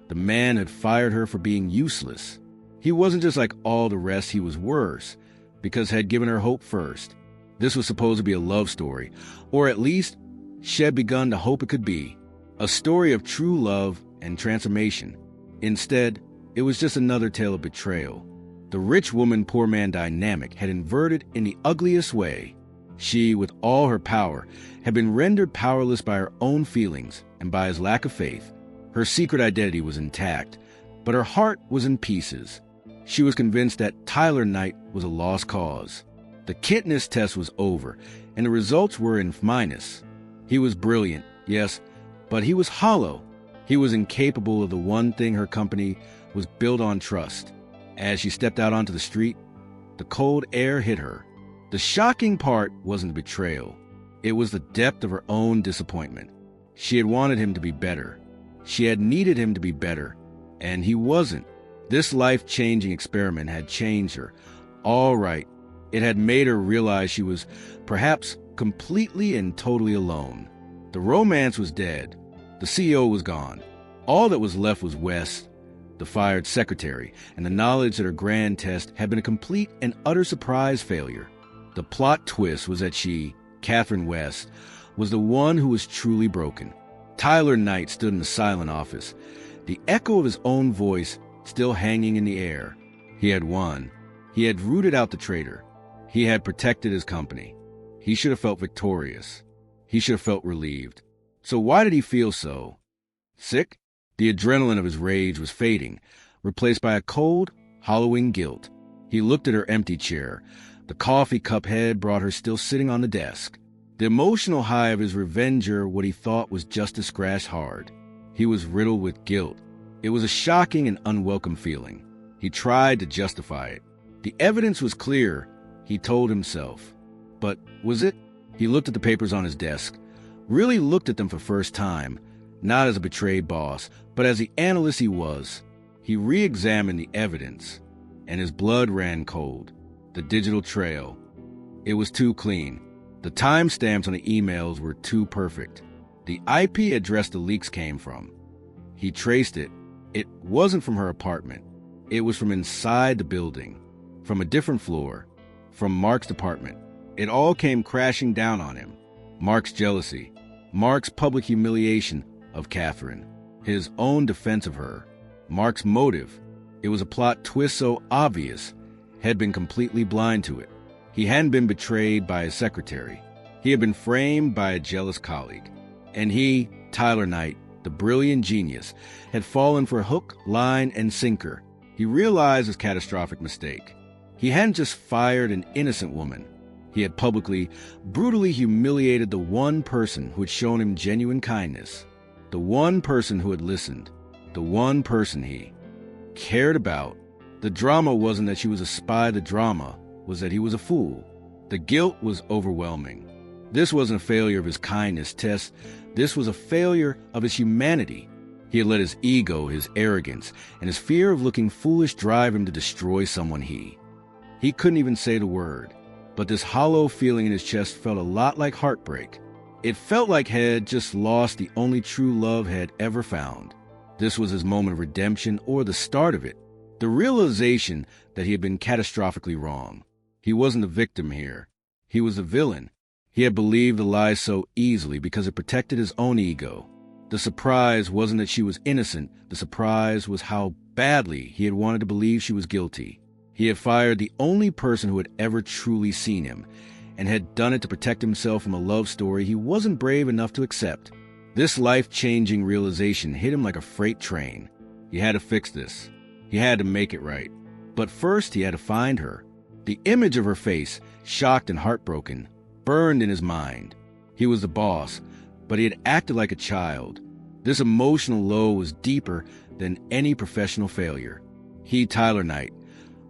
The man had fired her for being useless. He wasn't just like all the rest, he was worse, because had given her hope first. This was supposed to be a love story, or at least she had begun to hope it could be. A story of true love and transformation. Instead, it was just another tale of betrayal. The rich woman-poor man dynamic had inverted in the ugliest way. She, with all her power, had been rendered powerless by her own feelings and by his lack of faith. Her secret identity was intact, but her heart was in pieces. She was convinced that Tyler Knight was a lost cause. The kindness test was over, and the results were in minus. He was brilliant, yes, but he was hollow. He was incapable of the one thing her company was built on: trust. As she stepped out onto the street, the cold air hit her. The shocking part wasn't the betrayal. It was the depth of her own disappointment. She had wanted him to be better. She had needed him to be better, and he wasn't. This life-changing experiment had changed her. All right, it had made her realize she was perhaps completely and totally alone. The romance was dead. The CEO was gone. All that was left was West, the fired secretary, and the knowledge that her grand test had been a complete and utter surprise failure. The plot twist was that she, Katherine West, was the one who was truly broken. Tyler Knight stood in the silent office, the echo of his own voice still hanging in the air. He had won. He had rooted out the traitor. He had protected his company. He should have felt victorious. He should have felt relieved. So why did he feel so? Sick? The adrenaline of his rage was fading, replaced by a cold, hollowing guilt. He looked at her empty chair. The coffee cup head brought her still sitting on the desk. The emotional high of his revenger, what he thought was justice, crashed hard. He was riddled with guilt. It was a shocking and unwelcome feeling. He tried to justify it. The evidence was clear, he told himself. But was it? He looked at the papers on his desk, really looked at them for the first time, not as a betrayed boss, but as the analyst he was. He re-examined the evidence, and his blood ran cold. The digital trail. It was too clean. The timestamps on the emails were too perfect. The IP address the leaks came from. He traced it. It wasn't from her apartment. It was from inside the building, from a different floor, from Mark's department. It all came crashing down on him. Mark's jealousy, Mark's public humiliation of Katherine, his own defense of her, Mark's motive. It was a plot twist so obvious, had been completely blind to it. He hadn't been betrayed by his secretary. He had been framed by a jealous colleague. And he, Tyler Knight, the brilliant genius, had fallen for hook, line, and sinker. He realized his catastrophic mistake. He hadn't just fired an innocent woman. He had publicly, brutally humiliated the one person who had shown him genuine kindness, the one person who had listened, the one person he cared about. The drama wasn't that she was a spy. The drama was that he was a fool. The guilt was overwhelming. This wasn't a failure of his kindness test. This was a failure of his humanity. He had let his ego, his arrogance, and his fear of looking foolish drive him to destroy someone he couldn't even say the word. But this hollow feeling in his chest felt a lot like heartbreak. It felt like he had just lost the only true love he had ever found. This was his moment of redemption, or the start of it. The realization that he had been catastrophically wrong. He wasn't the victim here. He was the villain. He had believed the lies so easily because it protected his own ego. The surprise wasn't that she was innocent. The surprise was how badly he had wanted to believe she was guilty. He had fired the only person who had ever truly seen him, and had done it to protect himself from a love story he wasn't brave enough to accept. This life-changing realization hit him like a freight train. He had to fix this. He had to make it right. But first he had to find her. The image of her face, shocked and heartbroken, burned in his mind. He was the boss, but he had acted like a child. This emotional low was deeper than any professional failure. He, Tyler Knight,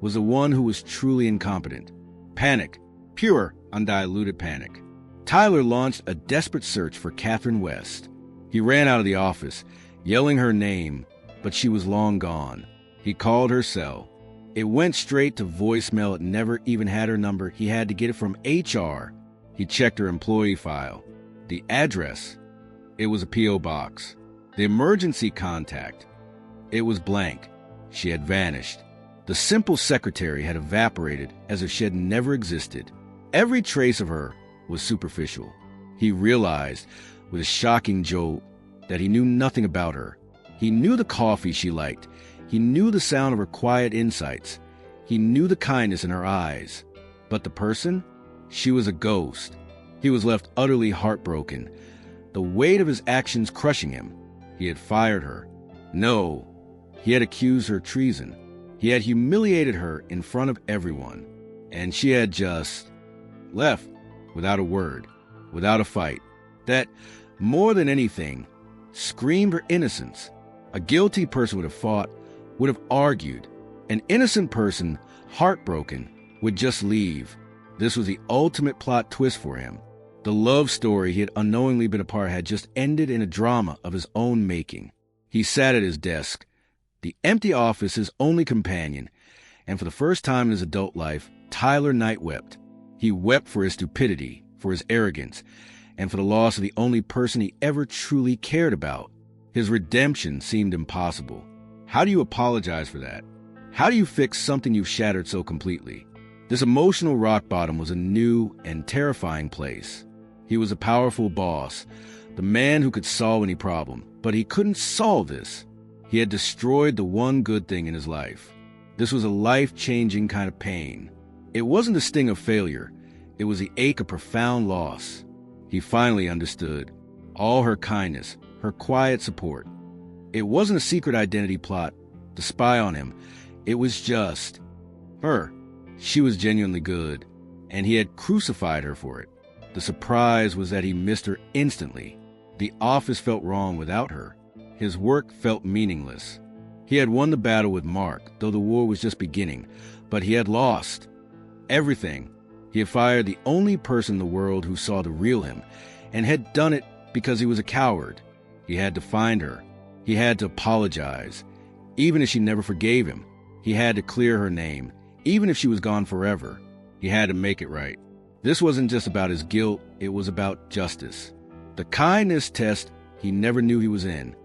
was the one who was truly incompetent. Panic, pure, undiluted panic. Tyler launched a desperate search for Katherine West. He ran out of the office, yelling her name, but she was long gone. He called her cell. It went straight to voicemail. It never even had her number. He had to get it from HR. He checked her employee file. The address, it was a P.O. box. The emergency contact, it was blank. She had vanished. The simple secretary had evaporated as if she had never existed. Every trace of her was superficial. He realized, with a shocking jolt, that he knew nothing about her. He knew the coffee she liked. He knew the sound of her quiet insights. He knew the kindness in her eyes. But the person? She was a ghost. He was left utterly heartbroken, the weight of his actions crushing him. He had fired her. No, he had accused her of treason. He had humiliated her in front of everyone. And she had just left without a word, without a fight. That, more than anything, screamed her innocence. A guilty person would have fought, would have argued. An innocent person, heartbroken, would just leave. This was the ultimate plot twist for him. The love story he had unknowingly been a part had just ended in a drama of his own making. He sat at his desk, The empty office his only companion, and for the first time in his adult life, Tyler Knight wept. He wept for his stupidity, for his arrogance, and for the loss of the only person he ever truly cared about. His redemption seemed impossible. How do you apologize for that? How do you fix something you've shattered so completely? This emotional rock bottom was a new and terrifying place. He was a powerful boss, the man who could solve any problem, but he couldn't solve this. He had destroyed the one good thing in his life. This was a life-changing kind of pain. It wasn't the sting of failure. It was the ache of profound loss. He finally understood. All her kindness, her quiet support. It wasn't a secret identity plot to spy on him. It was just her. She was genuinely good, and he had crucified her for it. The surprise was that he missed her instantly. The office felt wrong without her. His work felt meaningless. He had won the battle with Mark, though the war was just beginning, but he had lost everything. He had fired the only person in the world who saw the real him, and had done it because he was a coward. He had to find her. He had to apologize. Even if she never forgave him, he had to clear her name. Even if she was gone forever, he had to make it right. This wasn't just about his guilt, it was about justice. The kindness test he never knew he was in.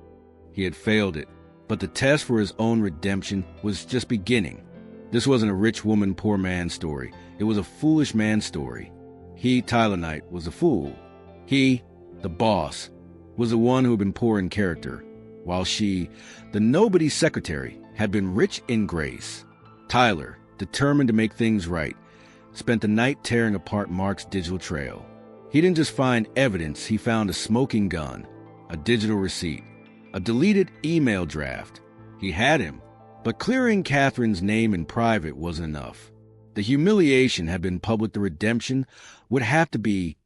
He had failed it, but the test for his own redemption was just beginning. This wasn't a rich woman, poor man story. It was a foolish man's story. He, Tyler Knight, was a fool. He, the boss, was the one who had been poor in character, while she, the nobody's secretary, had been rich in grace. Tyler, determined to make things right, spent the night tearing apart Mark's digital trail. He didn't just find evidence, he found a smoking gun, a digital receipt, a deleted email draft. He had him, but clearing Katherine's name in private wasn't enough. The humiliation had been public. The redemption would have to be,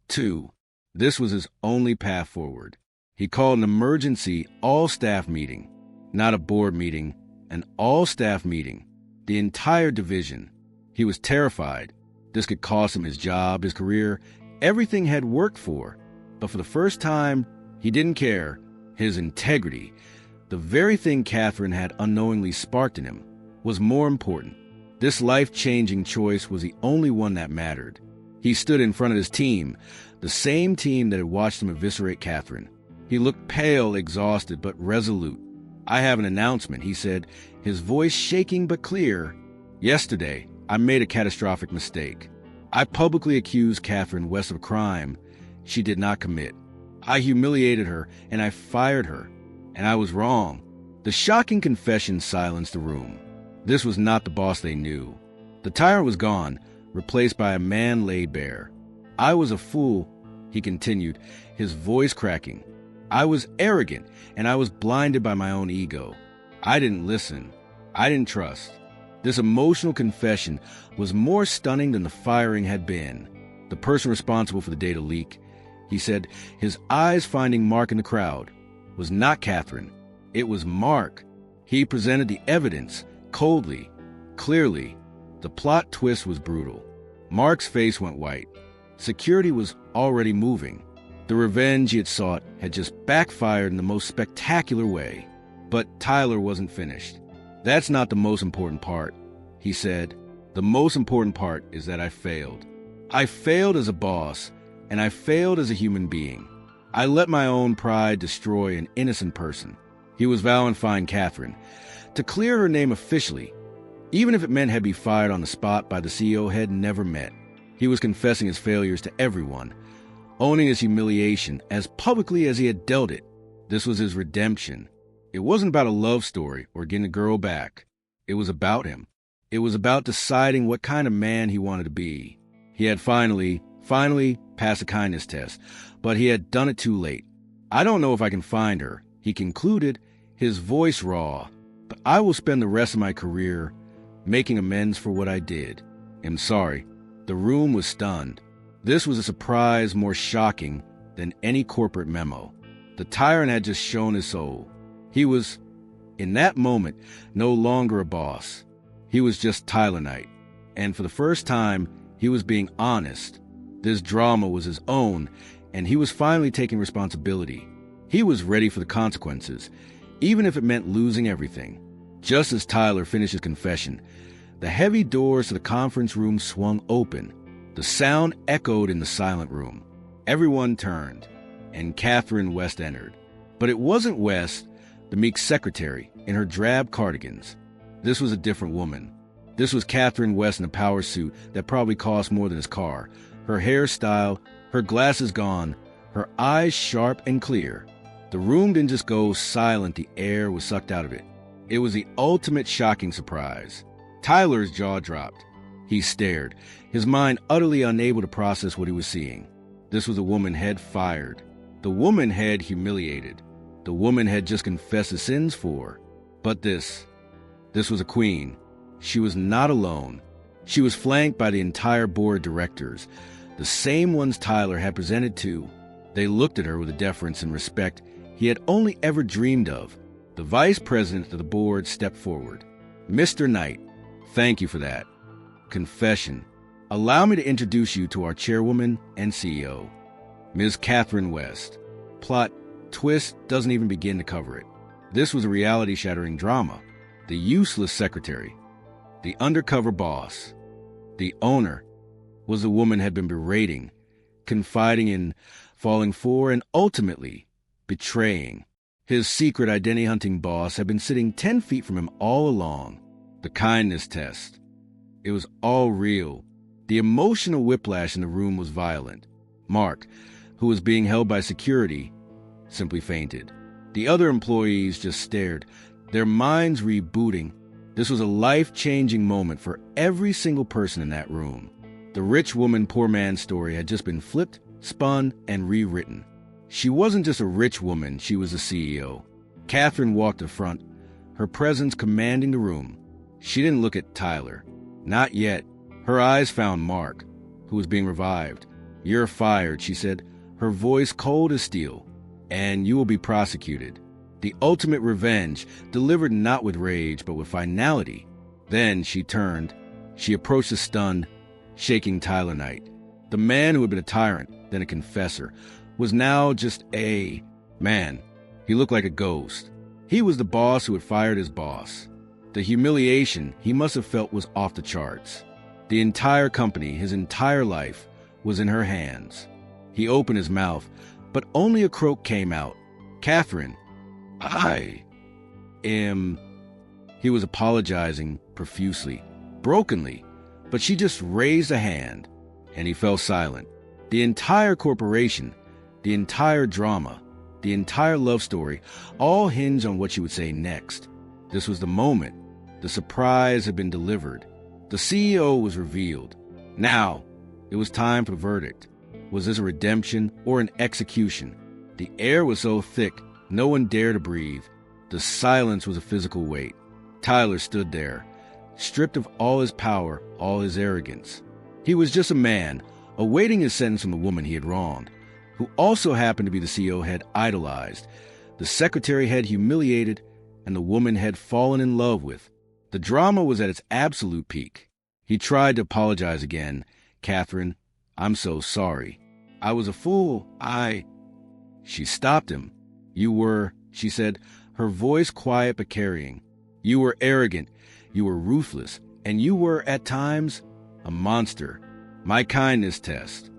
too. This was his only path forward. He called an emergency all-staff meeting, not a board meeting, an all-staff meeting. The entire division. He was terrified. This could cost him his job, his career, everything he had worked for. But for the first time, he didn't care. His integrity, the very thing Katherine had unknowingly sparked in him, was more important. This life-changing choice was the only one that mattered. He stood in front of his team, the same team that had watched him eviscerate Katherine. He looked pale, exhausted, but resolute. "I have an announcement," he said, his voice shaking but clear. "Yesterday, I made a catastrophic mistake. I publicly accused Katherine West of a crime she did not commit. I humiliated her, and I fired her. And I was wrong." The shocking confession silenced the room. This was not the boss they knew. The tyrant was gone, replaced by a man laid bare. "I was a fool," he continued, his voice cracking. "I was arrogant, and I was blinded by my own ego. I didn't listen. I didn't trust." This emotional confession was more stunning than the firing had been. The person responsible for the data leak, he said, his eyes finding Mark in the crowd, was not Katherine. It was Mark. He presented the evidence, coldly, clearly. The plot twist was brutal. Mark's face went white. Security was already moving. The revenge he had sought had just backfired in the most spectacular way. But Tyler wasn't finished. "That's not the most important part," he said. "The most important part is that I failed. I failed as a boss, and I failed as a human being. I let my own pride destroy an innocent person." He was vowing to find Katherine, to clear her name officially, even if it meant he'd be fired on the spot by the CEO had never met. He was confessing his failures to everyone, owning his humiliation as publicly as he had dealt it. This was his redemption. It wasn't about a love story or getting a girl back. It was about him. It was about deciding what kind of man he wanted to be. He had finally passed a kindness test, but he had done it too late. "I don't know if I can find her," he concluded, his voice raw, "but I will spend the rest of my career making amends for what I did. I'm sorry." The room was stunned. This was a surprise more shocking than any corporate memo. The tyrant had just shown his soul. He was, in that moment, no longer a boss. He was just Tyler Knight. And for the first time, he was being honest. This drama was his own, and he was finally taking responsibility. He was ready for the consequences. even if it meant losing everything. Just as Tyler finished his confession, the heavy doors to the conference room swung open. The sound echoed in the silent room. Everyone turned, and Katherine West entered. But it wasn't West, the meek secretary, in her drab cardigans. This was a different woman. This was Katherine West in a power suit that probably cost more than his car. Her hairstyle, her glasses gone, her eyes sharp and clear. The room didn't just go silent, the air was sucked out of it. It was the ultimate shocking surprise. Tyler's jaw dropped. He stared, his mind utterly unable to process what he was seeing. This was a woman head fired. The woman head humiliated. The woman had just confessed his sins for. But this was a queen. She was not alone. She was flanked by the entire board of directors, the same ones Tyler had presented to. They looked at her with a deference and respect he had only ever dreamed of. The vice president of the board stepped forward. Mr. Knight, thank you for that. Confession. Allow me to introduce you to our chairwoman and CEO, Ms. Katherine West. Plot twist doesn't even begin to cover it. This was a reality-shattering drama. The useless secretary, the undercover boss, the owner, was the woman had been berating, confiding in, falling for, and ultimately betraying. His secret identity-hunting boss had been sitting 10 feet from him all along. The kindness test. It was all real. The emotional whiplash in the room was violent. Mark, who was being held by security, simply fainted. The other employees just stared, their minds rebooting. This was a life-changing moment for every single person in that room. The rich woman, poor man story had just been flipped, spun, and rewritten. She wasn't just a rich woman, she was a CEO. Katherine walked to front, her presence commanding the room. She didn't look at Tyler. Not yet. Her eyes found Mark, who was being revived. "You're fired," she said, her voice cold as steel. "And you will be prosecuted." The ultimate revenge, delivered not with rage, but with finality. Then she turned. She approached the stunned, shaking Tyler Knight. The man who had been a tyrant, then a confessor, was now just a man. He looked like a ghost. He was the boss who had fired his boss. The humiliation he must have felt was off the charts. The entire company, his entire life, was in her hands. He opened his mouth, but only a croak came out. "Katherine, I am..." He was apologizing profusely, brokenly, but she just raised a hand, and he fell silent. The entire corporation, the entire drama, the entire love story, all hinged on what she would say next. This was the moment. The surprise had been delivered. The CEO was revealed. Now, it was time for the verdict. Was this a redemption or an execution? The air was so thick, no one dared to breathe. The silence was a physical weight. Tyler stood there, stripped of all his power, all his arrogance. He was just a man, awaiting his sentence from the woman he had wronged, who also happened to be the CEO had idolized, the secretary had humiliated, and the woman had fallen in love with. The drama was at its absolute peak. He tried to apologize again. "Katherine, I'm so sorry. I was a fool. She stopped him. "You were," she said, her voice quiet but carrying. "You were arrogant, you were ruthless, and you were, at times, a monster. My kindness test.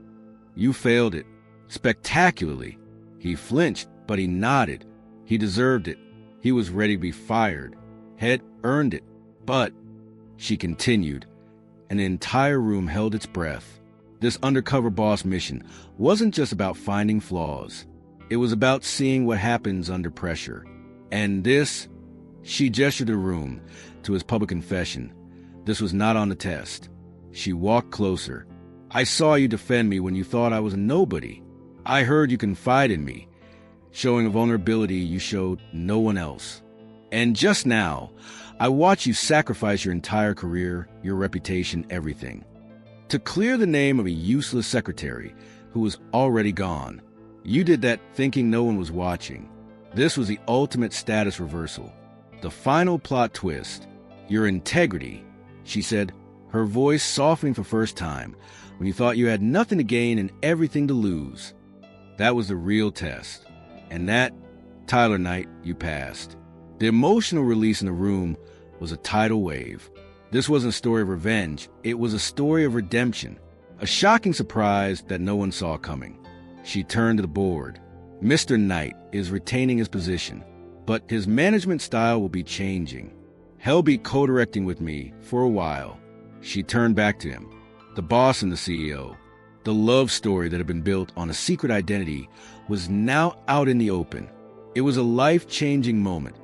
You failed it. Spectacularly." He flinched, but he nodded. He deserved it. He was ready to be fired. Had earned it. "But," she continued, and the entire room held its breath. This undercover boss mission wasn't just about finding flaws. It was about seeing what happens under pressure. And this, she gestured the room to his public confession. This was not on the test. She walked closer. "I saw you defend me when you thought I was a nobody. I heard you confide in me, showing a vulnerability you showed no one else. And just now, I watched you sacrifice your entire career, your reputation, everything, to clear the name of a useless secretary who was already gone. You did that thinking no one was watching. This was the ultimate status reversal. The final plot twist. Your integrity," she said, her voice softening for the first time, "when you thought you had nothing to gain and everything to lose. That was the real test. And that, Tyler Knight, you passed. The emotional release in the room was a tidal wave. This wasn't a story of revenge, it was a story of redemption. A shocking surprise that no one saw coming. She turned to the board. Mr. Knight is retaining his position, but his management style will be changing. He'll be co-directing with me for a while. She turned back to him. The boss and the CEO. The love story that had been built on a secret identity was now out in the open. It was a life-changing moment,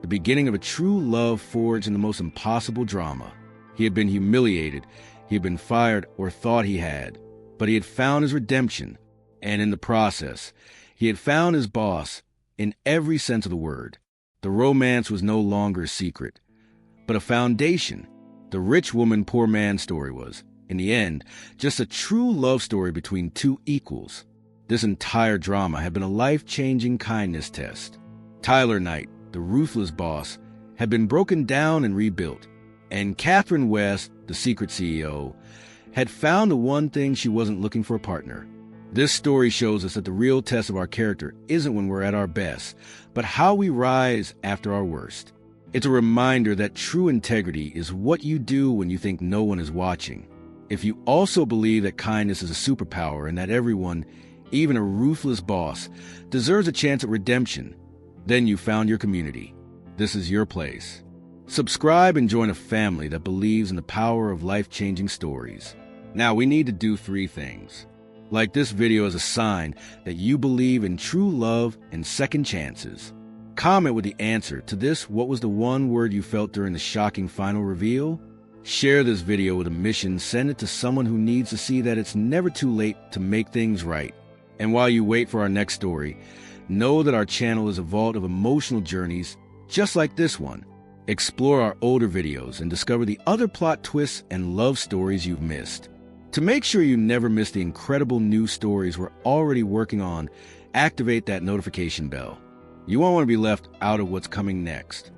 the beginning of a true love forged in the most impossible drama. He had been humiliated, he had been fired or thought he had, but he had found his redemption, and in the process, he had found his boss in every sense of the word. The romance was no longer a secret, but a foundation. The rich woman, poor man story was, in the end, just a true love story between two equals. This entire drama had been a life-changing kindness test. Tyler Knight, the ruthless boss, had been broken down and rebuilt, and Katherine West, the secret CEO, had found the one thing she wasn't looking for a partner. This story shows us that the real test of our character isn't when we're at our best, but how we rise after our worst. It's a reminder that true integrity is what you do when you think no one is watching. If you also believe that kindness is a superpower and that everyone, even a ruthless boss, deserves a chance at redemption, then you found your community. This is your place. Subscribe and join a family that believes in the power of life-changing stories. Now, we need to do 3 things. Like this video as a sign that you believe in true love and second chances. Comment with the answer to this: what was the one word you felt during the shocking final reveal? Share this video with a mission, send it to someone who needs to see that it's never too late to make things right. And while you wait for our next story, know that our channel is a vault of emotional journeys just like this one. Explore our older videos and discover the other plot twists and love stories you've missed. To make sure you never miss the incredible new stories we're already working on, activate that notification bell. You won't want to be left out of what's coming next.